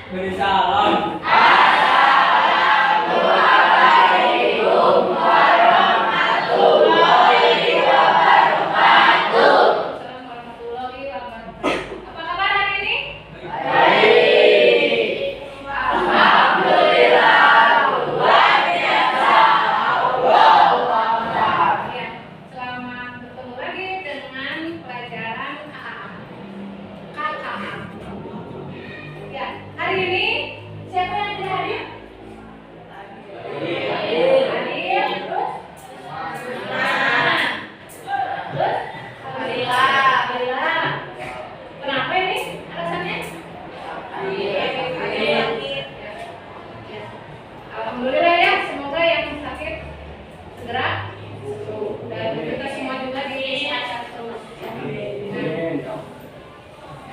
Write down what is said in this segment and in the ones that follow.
Beri salam. Assalamualaikum warahmatullahi wabarakatuh. Warahmatullahi wabarakatuh. Apa kabar hari ini? Baik. Alhamdulillah luar biasa. Allah. Ya, selamat bertemu lagi dengan pelajaran KKA. Ya, hari ini siapa yang tidak hadir? Hadir, terus? Terus? Alhamdulillah. Kenapa ini alasannya? Alhamdulillah ya, semoga yang sakit segera sembuh dan kita semua juga disehat terus.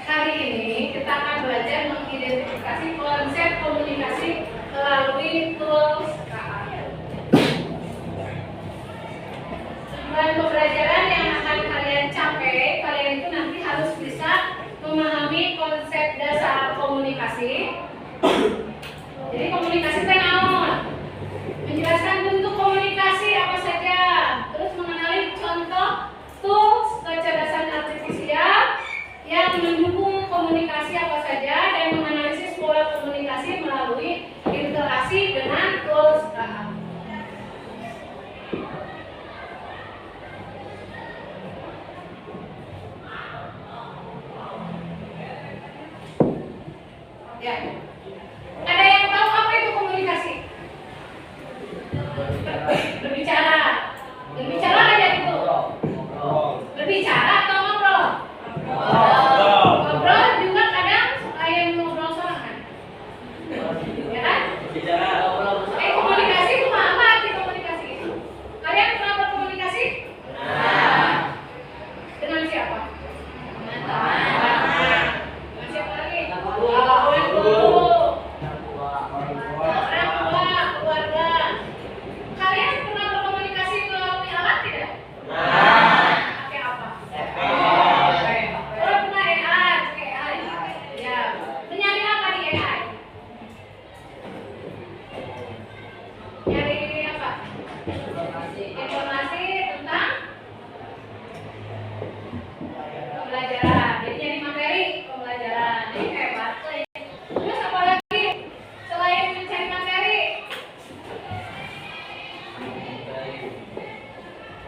Hari ini kita akan belajar mengidentifikasi konsep komunikasi melalui tools KA. Tujuan pembelajaran yang akan kalian capai, kalian itu nanti harus bisa memahami konsep dasar komunikasi. Jadi komunikasi itu naon? Menjelaskan bentuk komunikasi apa saja, terus mengenali contoh tools kecerdasan artifisial yang mendukung komunikasi apa saja dan menganalisis pola komunikasi melalui interaksi dengan tools KA. Ya. Ada yang tahu apa itu komunikasi? Berbicara. Berbicara aja itu. Berbicara atau ngobrol? Ngobrol juga kadang suka yang ngobrol sorangan. Ya kan? Komunikasi itu apa arti komunikasi itu? Kalian pernah berkomunikasi? Dengan siapa? Dengan teman. Dengan siapa lagi? Orang tua, keluarga. Kalian pernah berkomunikasi melalui alat tidak? Pakai apa? Oh, pernah AI, pakai AI. Ya. Mencari apa di AI? Nyari apa? Informasi tentang pembelajaran. Jadi nyari materi pembelajaran. Ini hebat. Terus apa lagi selain mencari materi?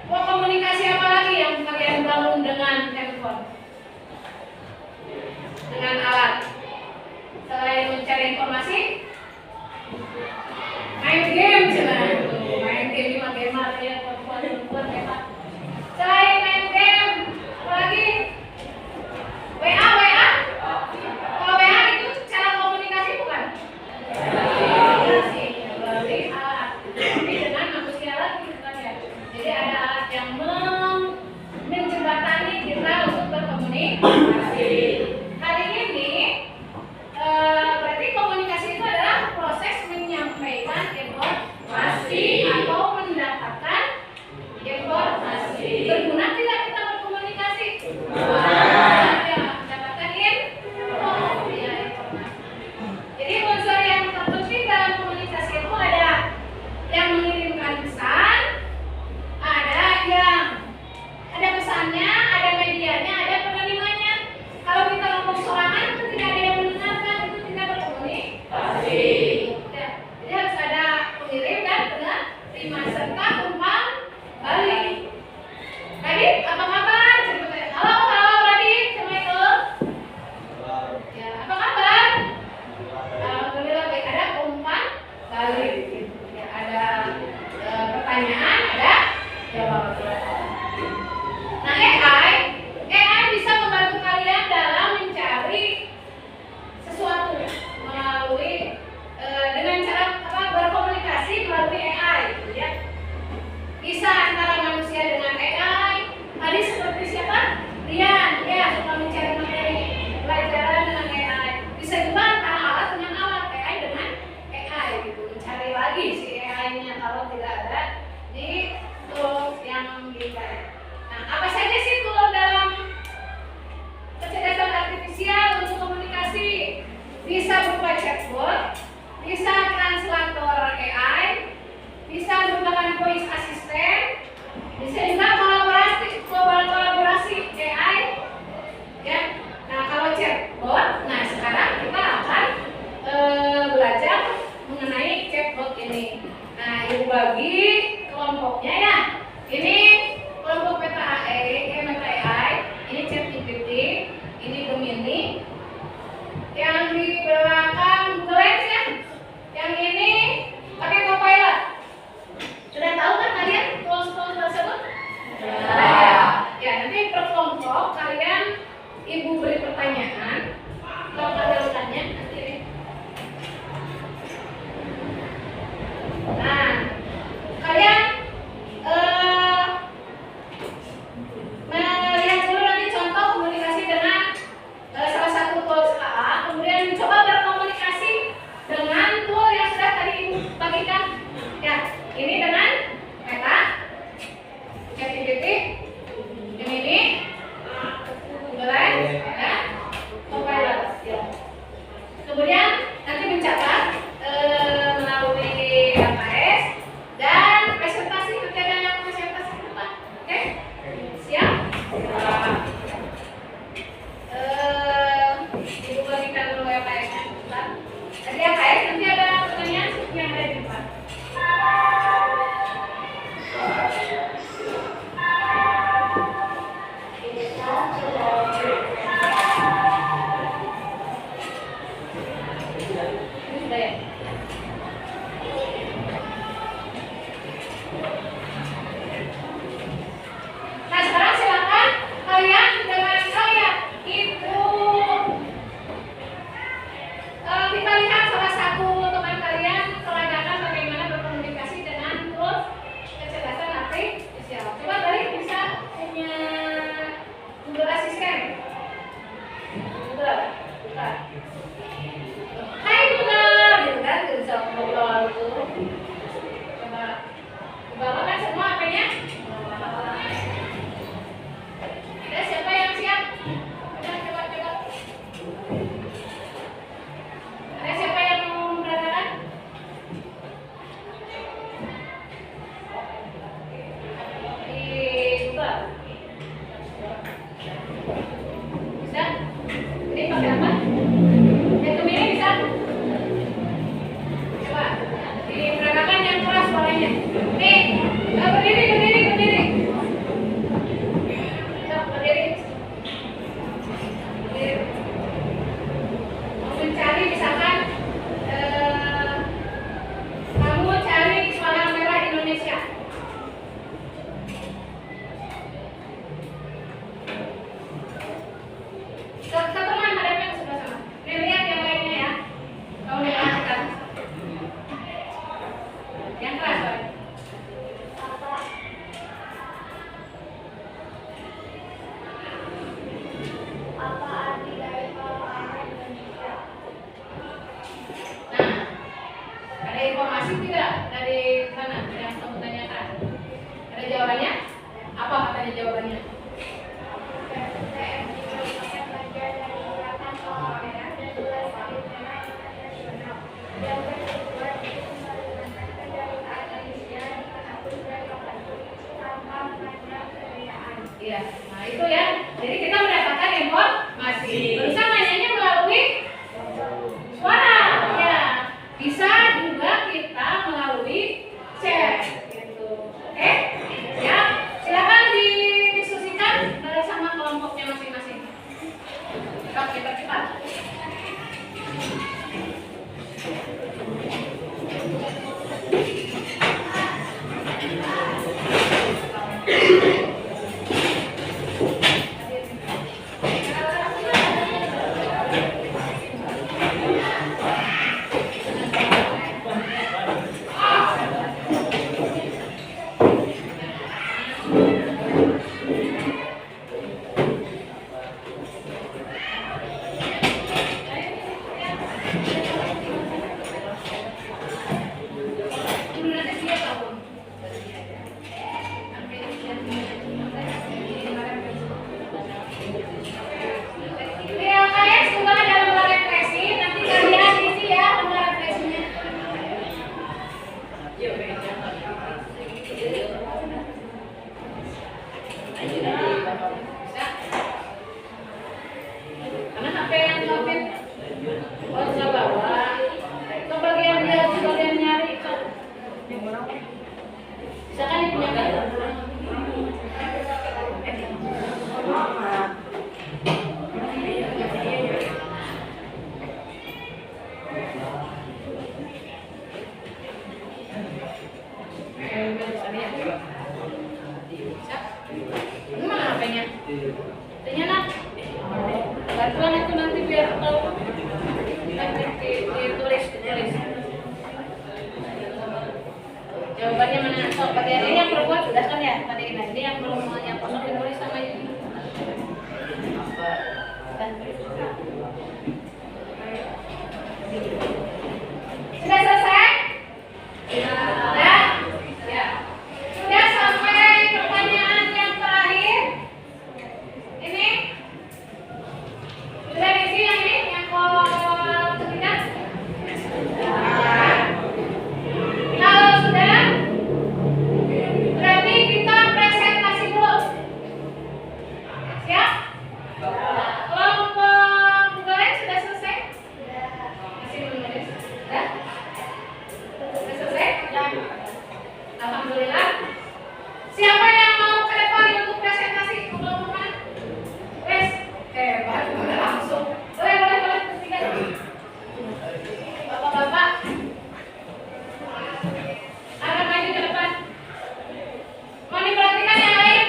Komunikasi apa lagi yang kalian bangun dengan handphone? Dengan alat? Selain mencari informasi? Main game cina. Main game di game ya perempuan hebat. Selain main game, apa lagi? WA. Kalau WA Nih, berdiri, berdiri, berdiri. Berdiri. Berdiri. Mencari misalkan kamu cari warna merah Indonesia. Satu teman hadapnya ke sebelah sana. Nih, lihat yang lainnya ya. Kamu dengarkan. Yang keras, Pak. Apa arti dari warna Indonesia? Nah, ada informasi tidak dari mana yang kamu tanyakan? Ada jawabannya? Apa katanya jawabannya? Iya, nah itu ya. Jadi kita mendapatkan informasi. Bisa nanyanya melalui suara, ya. Bisa juga kita melalui chat, gitu. Oke? Ya. Silakan didiskusikan bersama kelompoknya masing-masing. Oke, cepat. Karena HP yang diambil bisa bawa ke bagian nyari misalkan ini punya gambar. Ini mana HP-nya? Tanya nak. Bantuan itu nanti biar tahu. Ditulis. Jawabannya mana? So, bagian ini yang perempuan sudah kan ya? Tadi ini yang belum yang kosong ditulis sama ini. Sudah selesai? Sudah? Ya. Sudah sampai pertanyaan yang terakhir. Ini sudah diisi yang ini, yang ketiga. Kalau sudah, berarti kita presentasi dulu. Siap? Kelompok menulis sudah selesai? Masih menulis? Sudah? Sudah selesai? Alhamdulillah. Siapa yang mau ke depan untuk presentasi? Kelompok mana? Wes, hebat, udah langsung. Boleh, ketiga. Bapak-bapak, arah maju ke depan. Mau diperhatikan yang lain?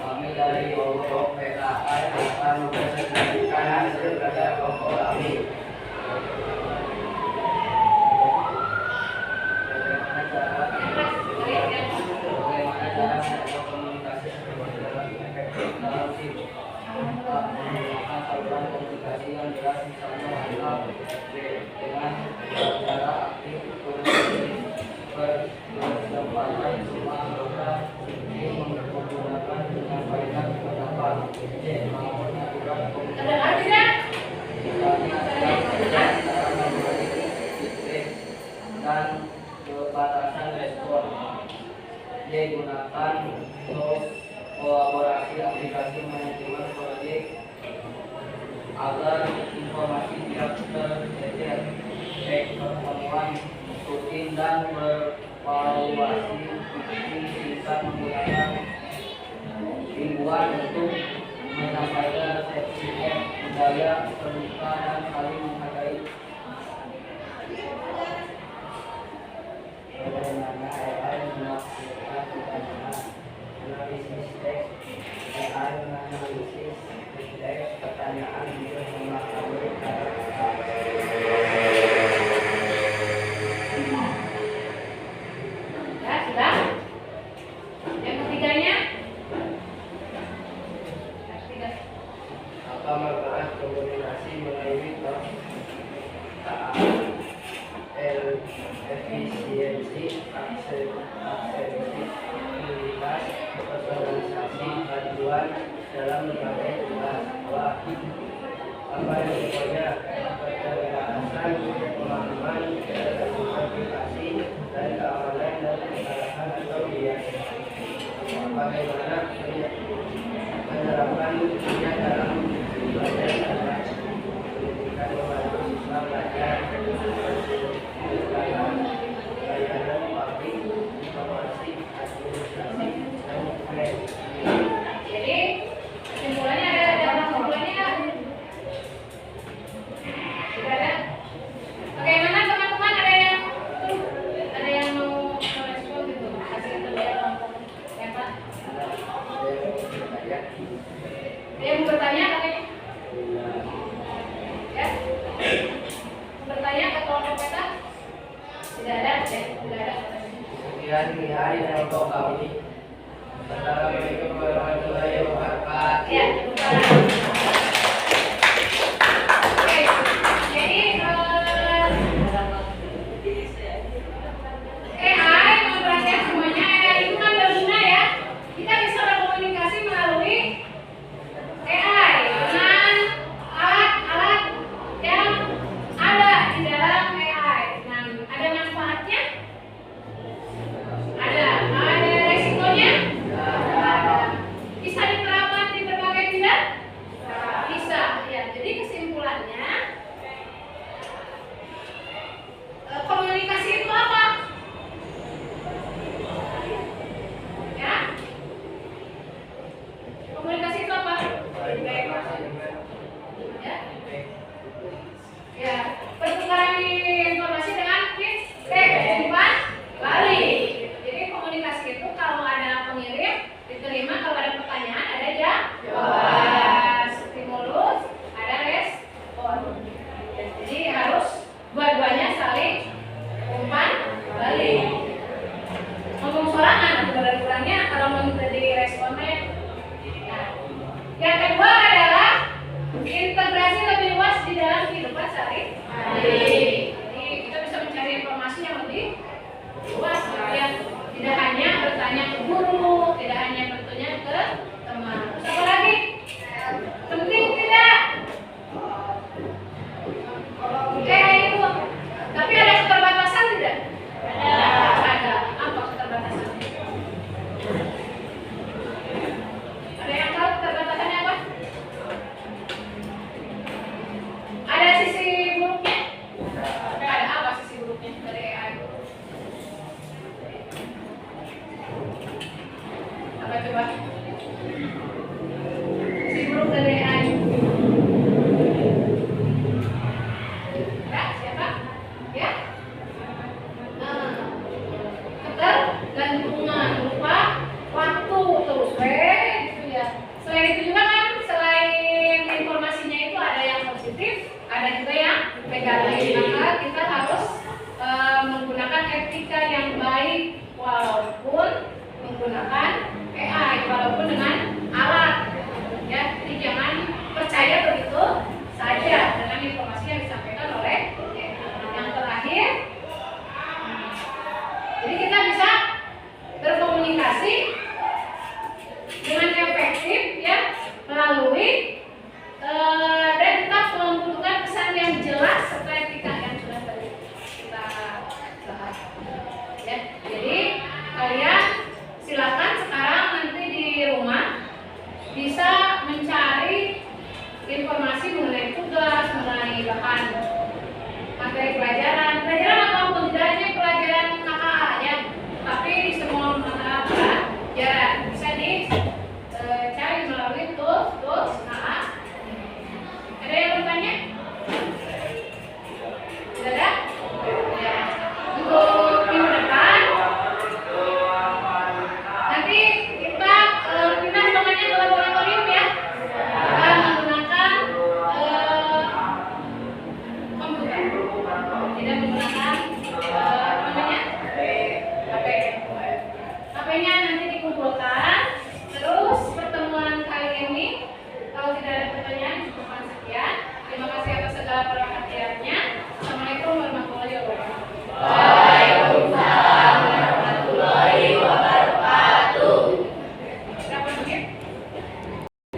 Kami dari kelompok PKI akan mempresentasikan hasil kerja kelompok kami. Bagaimana cara menjaga komunikasi dalam efektif dalam tim? Menggunakan saluran komunikasi yang jelas, misalnya WhatsApp, dengan cara aktif berkesempatan semua anggota tim menggunakan dengan faedah pendapat. Mampu mengaturkan komunikasi. Terdengar tidak? Misalnya cara memberi feedback dan kebatasan respon. Gunakan tools kolaborasi aplikasi manajemen proyek agar informasi tidak tercecer. Pertemuan rutin dan bervaluasi bisa menggunakan mingguan untuk menyampaikan sertifikat budaya terbuka dan saling menghargai. Bagaimana AI melakukan analisis teks? AI menganalisis teks pertanyaan untuk memahami kata-kata. Ya, sudah. Yang ketiganya? Yang ketiga. Apa membahas komunikasi melalui efisiensi, akselerasi, personalisasi, bantuan dalam berbagai tugas. Apa yang pokoknya keterbatasan pemahaman komunikasi dan keamanan dan kesalahan atau bias. Bagaimana penerapan dunia dalam belajar dan pendidikan membantu siswa belajar layanan publik, informasi, administrasi, dan manajemen. Jadi kesimpulannya ada kesimpulannya nggak? Sudah ada? Bagaimana teman-teman, ada yang mau merespon gitu hasil kerja kelompok ya Pak? Ada yang mau bertanya katanya? Ya? Mau bertanya ke kelompok kita? Tidak ada, ya? Tidak ada. Sekian hari kelompok kami. Assalamualaikum warahmatullahi wabarakatuh. Ya, oke, jadi AI memperhatikan semuanya. AI itu kan berguna ya. Kita bisa berkomunikasi melalui AI dengan alat-alat yang ada di dalam AI. Nah, ada manfaatnya? Ada resikonya? Ada. Bisa diterapkan di berbagai bidang? Bisa. Ya, jadi kesimpulannya komunikasi itu apa? Ya? Komunikasi itu apa? Ya? Ya, pertukaran informasi dengan umpan balik. Jadi komunikasi itu kalau ada pengirim diterima, kalau ada pertanyaan ada jawaban, stimulus ada respon. Jadi harus dua-duanya saling umpan balik. Ngomong sorangan kurang-kurangnya kalau mau jadi responnya. Nah, yang kedua adalah integrasi lebih luas di dalam kehidupan sehari-hari. Jadi kita bisa mencari informasi yang lebih luas, ya. Tidak hanya bertanya ke guru, tidak hanya bertanya ke teman. Terus apa lagi? Penting tidak? Oke, itu. Tapi ada keterbatasan tidak? Ada. Apa keterbatasan? Ada yang tahu keterbatasannya apa? Ada sisi buruknya? Ada apa sisi buruknya dari AI? Apa coba? Sisi buruk dari AI? Ya, siapa? Ya? Ketergantungan berupa waktu terus gitu ya. Selain itu juga kan, selain informasinya itu ada yang positif, ada juga yang negatif. Maka kita harus menggunakan etika yang baik walaupun menggunakan AI, walaupun dengan alat. Ya, jadi jangan percaya begitu saja dengan informasi yang disampaikan oleh AI. Yang terakhir, jadi kita bisa berkomunikasi dengan efektif ya melalui dan tetap membutuhkan pesan yang jelas serta etika yang sudah tadi kita bahas. Ya, jadi kalian silakan sekarang nanti di rumah bisa mencari informasi mengenai tugas, mengenai bahan materi pelajaran